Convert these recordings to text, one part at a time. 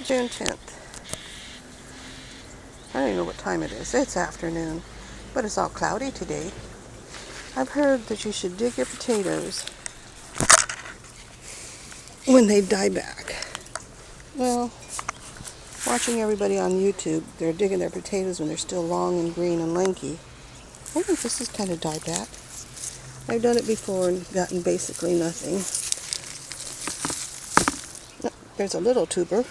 June 10th. I don't even know what time it is. It's afternoon, but it's all cloudy today. I've heard that you should dig your potatoes when they die back. Well, watching everybody on YouTube, they're digging their potatoes when they're still long and green and lanky. I think this is kind of dieback. I've done it before and gotten basically nothing. There's a little tuber.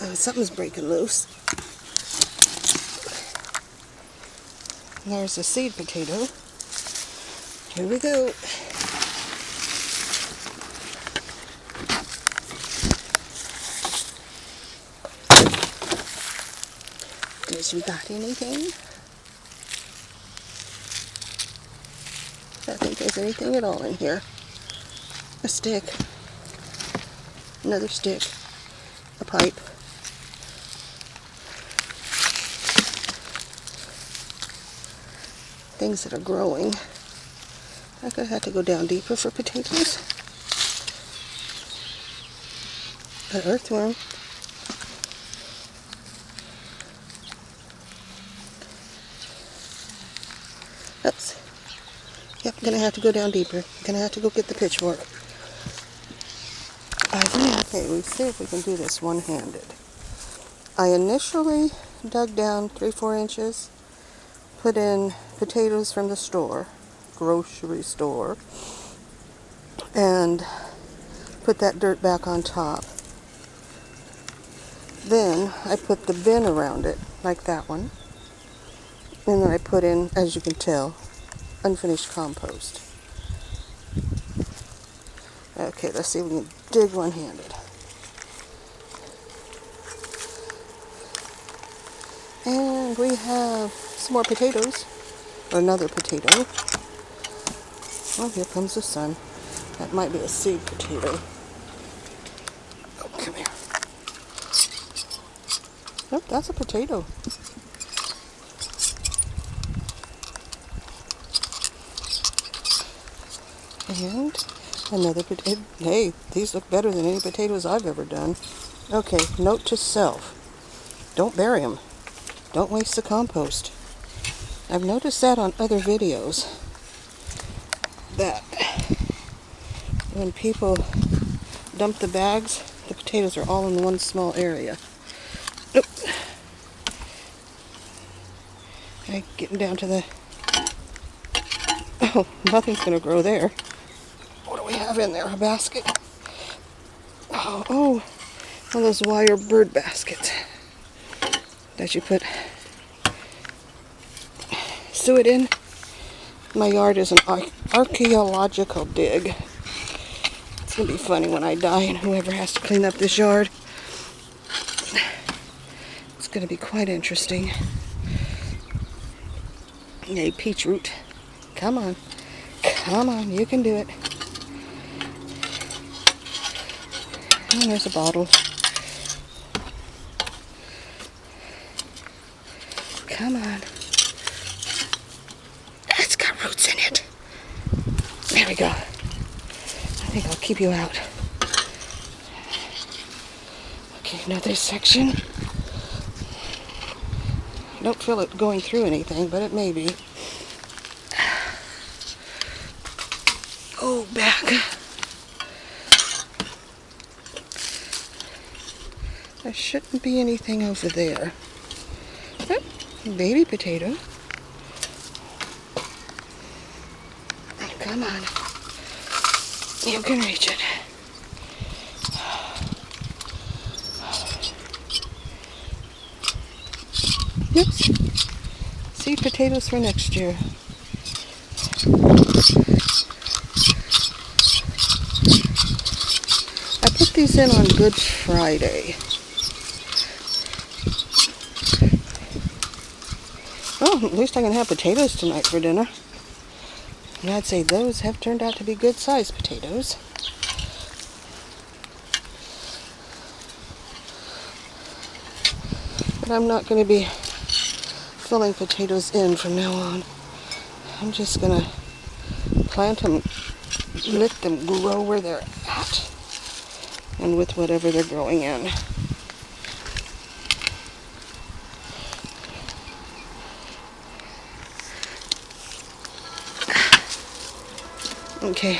Oh, something's breaking loose. There's a seed potato. Here we go. Guess we got anything? I don't think there's anything at all in here. A stick. Another stick. A pipe. Things that are growing. I'm going to have to go down deeper for potatoes. An earthworm. Oops. Yep, I'm going to have to go down deeper. I'm going to have to go get the pitchfork. Okay, we'll see if we can do this one-handed. I initially dug down 3-4 inches, put in potatoes from the store, grocery store, and put that dirt back on top. Then I put the bin around it, like that one. And then I put in, as you can tell, unfinished compost. Okay, let's see if we can dig one-handed. And we have some more potatoes, or another potato. Oh, here comes the sun. That might be a seed potato. Oh, come here. Nope, that's a potato. And another potato. Hey, these look better than any potatoes I've ever done. Okay, note to self. Don't bury them. Don't waste the compost. I've noticed that on other videos, that when people dump the bags, the potatoes are all in one small area. Nope. Okay, getting down to the... Oh, nothing's going to grow there. What do we have in there? A basket? Oh, one of those wire bird baskets that you put suet in. My yard is an archaeological dig. It's going to be funny when I die and whoever has to clean up this yard. It's going to be quite interesting. Yay, peach root. Come on. Come on, you can do it. And there's a bottle. Come on. It's got roots in it. There we go. I think I'll keep you out. Okay, another section. I don't feel it going through anything, but it may be. Oh, back. There shouldn't be anything over there. Oh, baby potato. Come on. You can reach it. Oops. Seed potatoes for next year. I put these in on Good Friday. Oh, at least I can have potatoes tonight for dinner. And I'd say those have turned out to be good-sized potatoes. But I'm not going to be filling potatoes in from now on. I'm just going to plant them let them grow where they're at and with whatever they're growing in. Okay,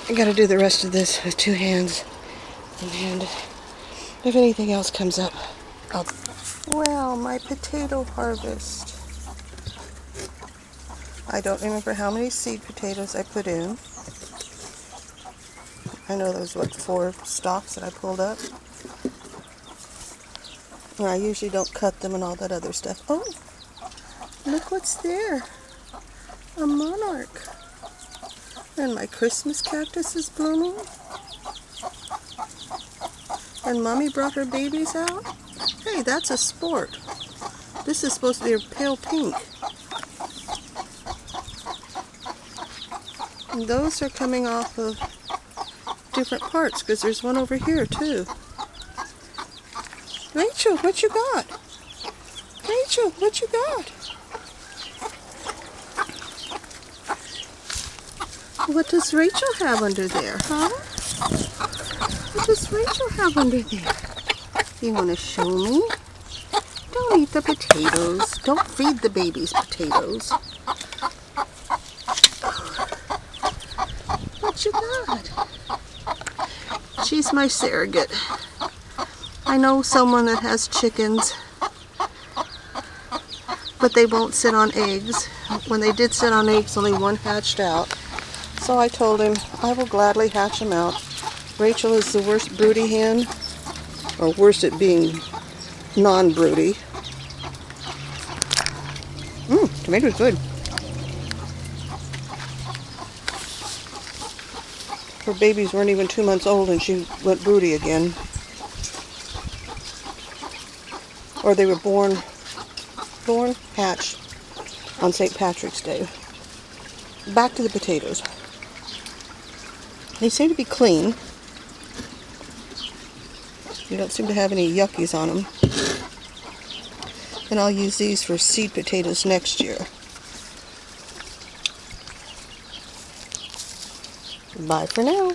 I gotta do the rest of this with 2 hands, and if anything else comes up, well, my potato harvest. I don't remember how many seed potatoes I put in. I know there was, 4 stalks that I pulled up. And I usually don't cut them and all that other stuff. Oh, look what's there. A monarch. And my Christmas cactus is blooming. And Mommy brought her babies out. Hey, that's a sport. This is supposed to be a pale pink. And those are coming off of different parts, because there's one over here too. Rachel, what you got? Rachel, what you got? What does Rachel have under there, huh? What does Rachel have under there? You want to show me? Don't eat the potatoes. Don't feed the babies potatoes. What you got? She's my surrogate. I know someone that has chickens, but they won't sit on eggs. When they did sit on eggs, only one hatched out. So I told him I will gladly hatch them out. Rachel is the worst broody hen, or worst at being non-broody. Tomato's good. Her babies weren't even 2 months old and she went broody again. Or they were hatched on St. Patrick's Day. Back to the potatoes. They seem to be clean. You don't seem to have any yuckies on them. And I'll use these for seed potatoes next year. Bye for now.